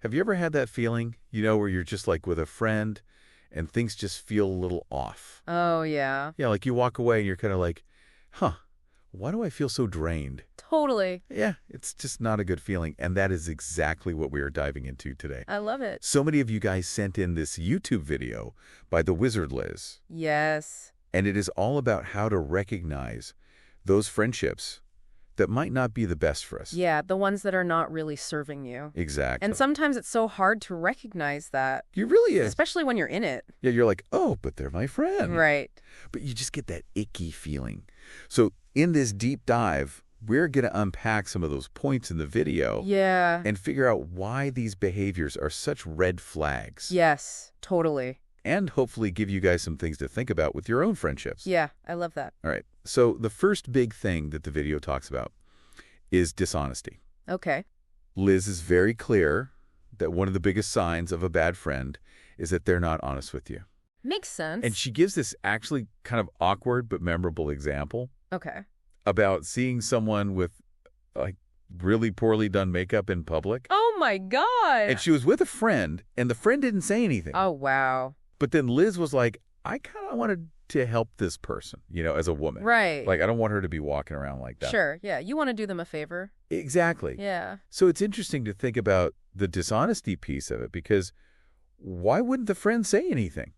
Have you ever had that feeling, where you're just like with a friend and things just feel a little off? Oh, yeah. Yeah, like you walk away and you're kind of like, huh, why do I feel so drained? Totally. Yeah, it's just not a good feeling. And that is exactly what we are diving into today. I love it. So many of you guys sent in this YouTube video by Thewizardliz. Yes. And it is all about how to recognize those friendships that might not be the best for us. Yeah, the ones that are not really serving you. Exactly. And sometimes it's so hard to recognize that. You really is. Especially when you're in it. Yeah, you're like, oh, but they're my friend. Right. But you just get that icky feeling. So in this deep dive, we're going to unpack some of those points in the video. Yeah. And figure out why these behaviors are such red flags. Yes, totally. And hopefully give you guys some things to think about with your own friendships. Yeah, I love that. All right. So the first big thing that the video talks about is dishonesty. Okay. Liz is very clear that one of the biggest signs of a bad friend is that they're not honest with you. Makes sense. And she gives this actually kind of awkward but memorable example Okay. about seeing someone with like really poorly done makeup in public. Oh, my God. And she was with a friend, and the friend didn't say anything. Oh, wow. But then Liz was like, I kind of wanted to help this person, as a woman. Right. Like, I don't want her to be walking around like that. Sure. Yeah. You want to do them a favor. Exactly. Yeah. So it's interesting to think about the dishonesty piece of it, because why wouldn't the friend say anything?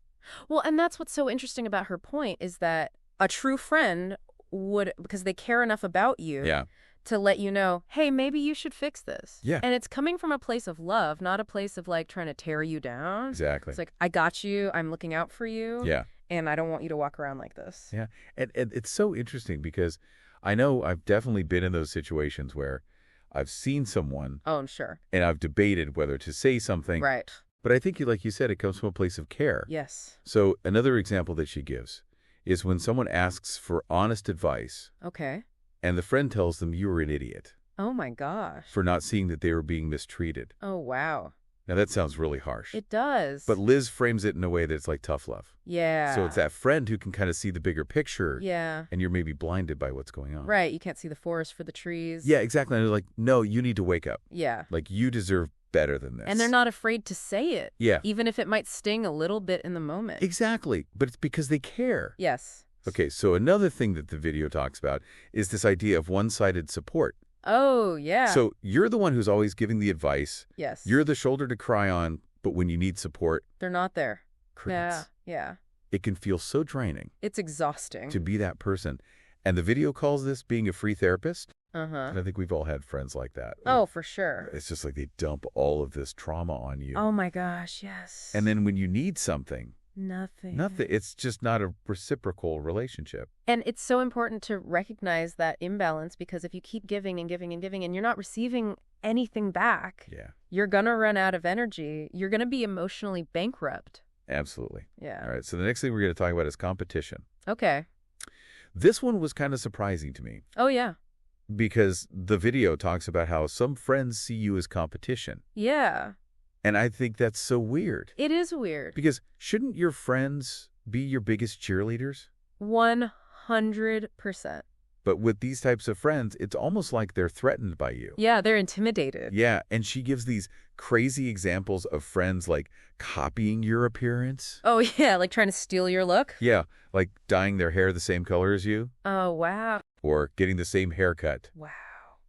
Well, and that's what's so interesting about her point is that a true friend would, because they care enough about you, Yeah. to let you know, hey, maybe you should fix this. Yeah. And it's coming from a place of love, not a place of like trying to tear you down. Exactly. It's like, I got you. I'm looking out for you. Yeah. And I don't want you to walk around like this. Yeah. And it's so interesting because I know I've definitely been in those situations where I've seen someone Oh, I'm sure. and I've debated whether to say something. Right. But I think, like you said, it comes from a place of care. Yes. So another example that she gives is when someone asks for honest advice Okay. and the friend tells them you were an idiot Oh, my gosh. for not seeing that they were being mistreated. Oh, wow. Now, that sounds really harsh. It does. But Liz frames it in a way that's like tough love. Yeah. So it's that friend who can kind of see the bigger picture. Yeah. And you're maybe blinded by what's going on. Right. You can't see the forest for the trees. Yeah, exactly. And they're like, no, you need to wake up. Yeah. Like, you deserve better than this. And they're not afraid to say it. Yeah. Even if it might sting a little bit in the moment. Exactly. But it's because they care. Yes. Okay, so another thing that the video talks about is this idea of one-sided support. Oh, yeah. So you're the one who's always giving the advice. Yes. You're the shoulder to cry on, but when you need support, They're not there. crickets. Yeah. Yeah. It can feel so draining It's exhausting. to be that person. And the video calls this being a free therapist. Uh-huh. And I think we've all had friends like that. Oh, for sure. It's just like they dump all of this trauma on you. Oh, my gosh. Yes. And then when you need something, Nothing. it's just not a reciprocal relationship. And it's so important to recognize that imbalance because if you keep giving and giving and giving and you're not receiving anything back, Yeah, you're going to run out of energy. You're going to be emotionally bankrupt. absolutely. Yeah. All right, so the next thing we're going to talk about is competition. Okay. This one was kind of surprising to me Oh, yeah. because the video talks about how some friends see you as competition. Yeah. And I think that's so weird. It is weird. Because shouldn't your friends be your biggest cheerleaders? 100%. But with these types of friends, it's almost like they're threatened by you. Yeah, they're intimidated. Yeah, and she gives these crazy examples of friends like copying your appearance. Oh, yeah, like trying to steal your look? Yeah, like dyeing their hair the same color as you, Oh, wow. or getting the same haircut, Wow.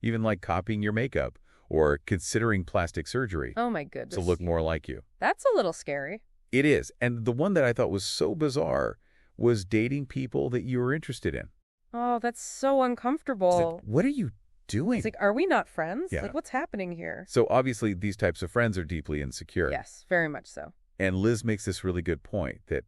even like copying your makeup, or considering plastic surgery Oh, my goodness. to look more like you. That's a little scary. It is. And the one that I thought was so bizarre was dating people that you were interested in. Oh, that's so It's uncomfortable. like, what are you doing? It's like, are we not friends? Yeah. Like, what's happening here? So obviously these types of friends are deeply insecure. Yes, very much so. And Liz makes this really good point that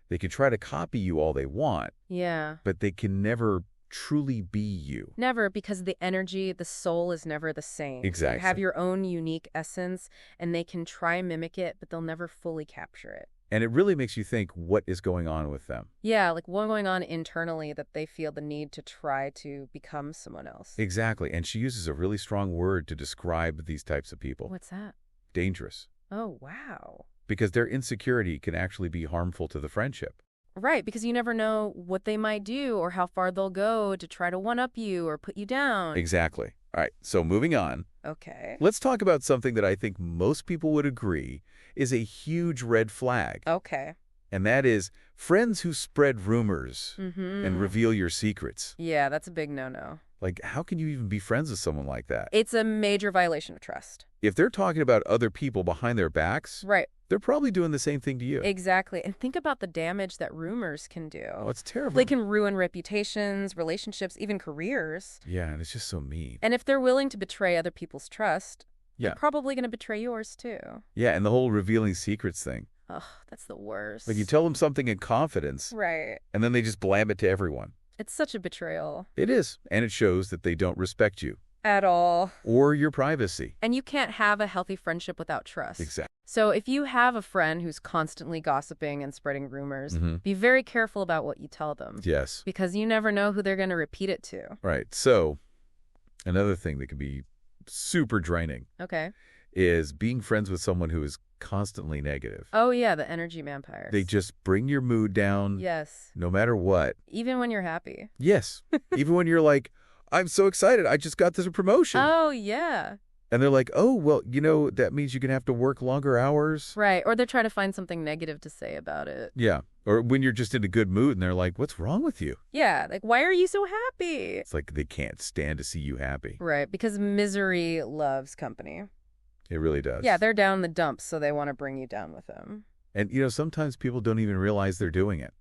they can try to copy you all they want, Yeah. but they can never truly be you. Never, because the energy, the soul is never the same. Exactly. You have your own unique essence, and they can try and mimic it, but they'll never fully capture it. And it really makes you think what is going on with them. Yeah, like what's going on internally that they feel the need to try to become someone else. Exactly. And she uses a really strong word to describe these types of people. What's that? Dangerous. Oh, wow. Because their insecurity can actually be harmful to the friendship. Right, because you never know what they might do or how far they'll go to try to one-up you or put you down. Exactly. All right, so moving on. Okay. Let's talk about something that I think most people would agree is a huge red flag. Okay. And that is friends who spread rumors and reveal your secrets. Yeah, that's a big no-no. Like, how can you even be friends with someone like that? It's a major violation of trust. If they're talking about other people behind their backs, Right. they're probably doing the same thing to you. Exactly. And think about the damage that rumors can do. Oh, it's terrible. They can ruin reputations, relationships, even careers. Yeah, and it's just so mean. And if they're willing to betray other people's trust, Yeah. they're probably going to betray yours too. Yeah, and the whole revealing secrets thing. Ugh, that's the worst. Like, you tell them something in confidence, Right. and then they just blab it to everyone. It's such a betrayal. It is, and it shows that they don't respect you. At all. Or your privacy. And you can't have a healthy friendship without trust. Exactly. So if you have a friend who's constantly gossiping and spreading rumors, be very careful about what you tell them. Yes. Because you never know who they're going to repeat it to. Right. So, another thing that can be super draining Okay. is being friends with someone who is constantly negative. Oh, yeah, the energy vampires. They just bring your mood down Yes. no matter what. Even when you're happy. Yes. Even when you're like, I'm so excited. I just got this promotion. Oh, yeah. And they're like, oh, well, that means you're going to have to work longer hours. Right. Or they're trying to find something negative to say about it. Yeah. Or when you're just in a good mood and they're like, what's wrong with you? Yeah. Like, why are you so happy? It's like they can't stand to see you happy. Right. Because misery loves company. It really does. Yeah. They're down in the dumps, so they want to bring you down with them. And, sometimes people don't even realize they're doing it.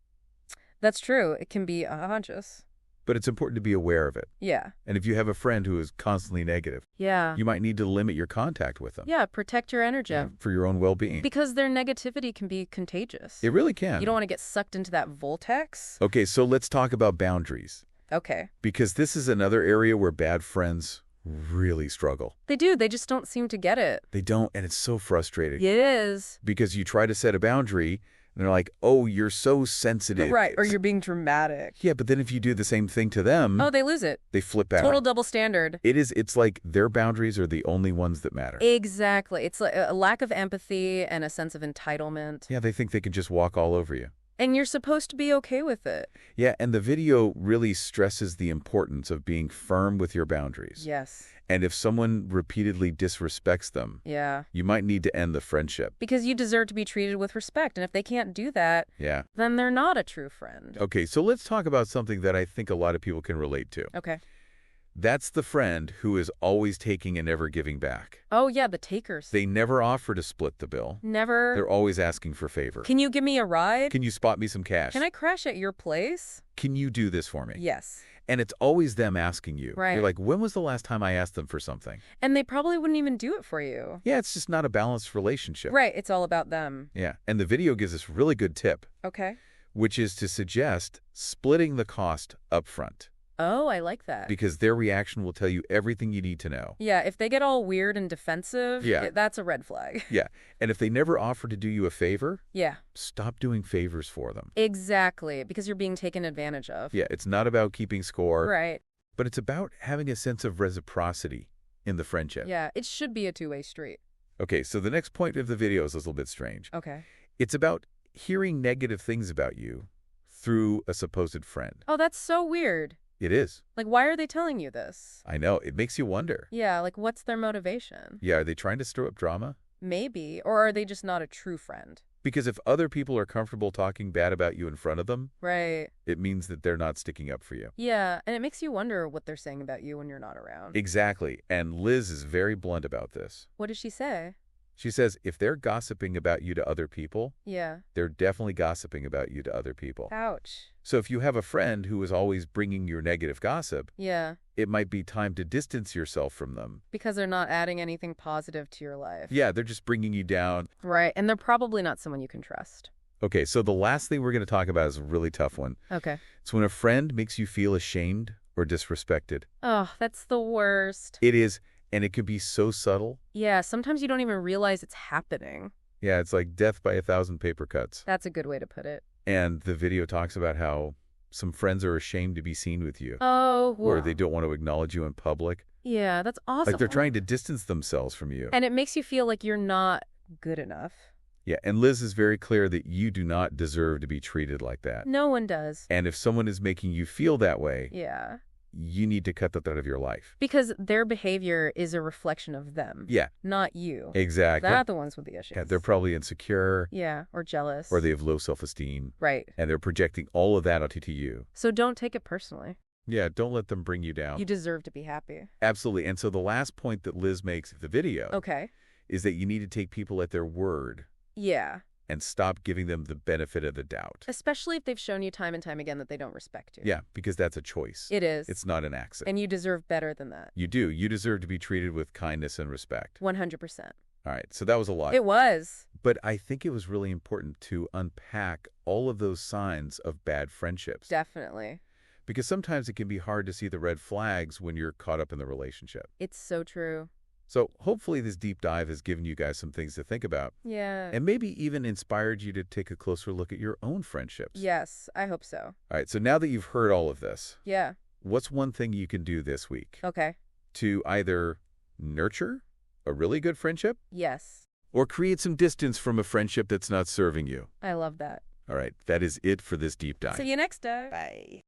That's true. It can be unconscious. But it's important to be aware of it. Yeah. And if you have a friend who is constantly negative, Yeah. you might need to limit your contact with them. Yeah. Protect your energy. For your own well-being. Because their negativity can be contagious. It really can. You don't want to get sucked into that vortex. Okay, so let's talk about boundaries. Okay. Because this is another area where bad friends really struggle. They do. They just don't seem to get it. They don't, and it's so frustrating. It is. Because you try to set a boundary, and they're like, oh, you're so sensitive. Right, or you're being dramatic. Yeah, but then if you do the same thing to them, Oh, they lose it. they flip out. Total double standard. It's like their boundaries are the only ones that matter. Exactly. It's like a lack of empathy and a sense of entitlement. Yeah, they think they can just walk all over you. And you're supposed to be okay with it. Yeah, and the video really stresses the importance of being firm with your boundaries. Yes. And if someone repeatedly disrespects them, Yeah. you might need to end the friendship. Because you deserve to be treated with respect. And if they can't do that, Yeah. then they're not a true friend. Okay, so let's talk about something that I think a lot of people can relate to. Okay. That's the friend who is always taking and never giving back. Oh, yeah, the takers. They never offer to split the bill. Never. They're always asking for favor. Can you give me a ride? Can you spot me some cash? Can I crash at your place? Can you do this for me? Yes. And it's always them asking you. Right. You're like, when was the last time I asked them for something? And they probably wouldn't even do it for you. Yeah, it's just not a balanced relationship. Right. It's all about them. Yeah, and the video gives us a really good tip, Okay. which is to suggest splitting the cost up front, Oh, I like that. because their reaction will tell you everything you need to know. Yeah, if they get all weird and defensive, Yeah. that's a red flag. Yeah, and if they never offer to do you a favor, Yeah, stop doing favors for them. exactly, because you're being taken advantage of. Yeah, it's not about keeping score, Right. but it's about having a sense of reciprocity in the friendship. Yeah, it should be a two-way street. Okay, so the next point of the video is a little bit strange. Okay. It's about hearing negative things about you through a supposed friend. Oh, that's so weird. It is. Like, why are they telling you this? I know. It makes you wonder. Yeah, like, what's their motivation? Yeah, are they trying to stir up drama? Maybe. Or are they just not a true friend? Because if other people are comfortable talking bad about you in front of them, Right. it means that they're not sticking up for you. Yeah, and it makes you wonder what they're saying about you when you're not around. Exactly. And Liz is very blunt about this. What does she say? She says if they're gossiping about you to other people, Yeah. they're definitely gossiping about you to other people. Ouch. So if you have a friend who is always bringing your negative gossip, Yeah. it might be time to distance yourself from them. Because they're not adding anything positive to your life. Yeah, they're just bringing you down. Right, and they're probably not someone you can trust. Okay, so the last thing we're going to talk about is a really tough one. Okay. It's when a friend makes you feel ashamed or disrespected. Oh, that's the worst. It is, and it could be so subtle. Yeah, sometimes you don't even realize it's happening. Yeah, it's like death by 1,000 paper cuts. That's a good way to put it. And the video talks about how some friends are ashamed to be seen with you. Oh, Or wow. they don't want to acknowledge you in public. Yeah, that's awesome. Like they're trying to distance themselves from you. And it makes you feel like you're not good enough. Yeah, and Liz is very clear that you do not deserve to be treated like that. No one does. And if someone is making you feel that way, Yeah. you need to cut that out of your life. Because their behavior is a reflection of them. Yeah. Not you. Exactly. They're the ones with the issues. Yeah, they're probably insecure. Yeah, or jealous. Or they have low self-esteem. Right. And they're projecting all of that onto you. So don't take it personally. Yeah, don't let them bring you down. You deserve to be happy. Absolutely. And so the last point that Liz makes in the video is that you need to take people at their word. Yeah. And stop giving them the benefit of the doubt. Especially if they've shown you time and time again that they don't respect you. Yeah, because that's a choice. It is. It's not an accident. And you deserve better than that. You do. You deserve to be treated with kindness and respect. 100%. All right, so that was a lot. It was. But I think it was really important to unpack all of those signs of bad friendships. Definitely. Because sometimes it can be hard to see the red flags when you're caught up in the relationship. It's so true. So hopefully this deep dive has given you guys some things to think about. Yeah. And maybe even inspired you to take a closer look at your own friendships. Yes, I hope so. All right, so now that you've heard all of this, yeah, what's one thing you can do this week? Okay. To either nurture a really good friendship? Yes. Or create some distance from a friendship that's not serving you? I love that. All right, that is it for this deep dive. See you next time. Bye.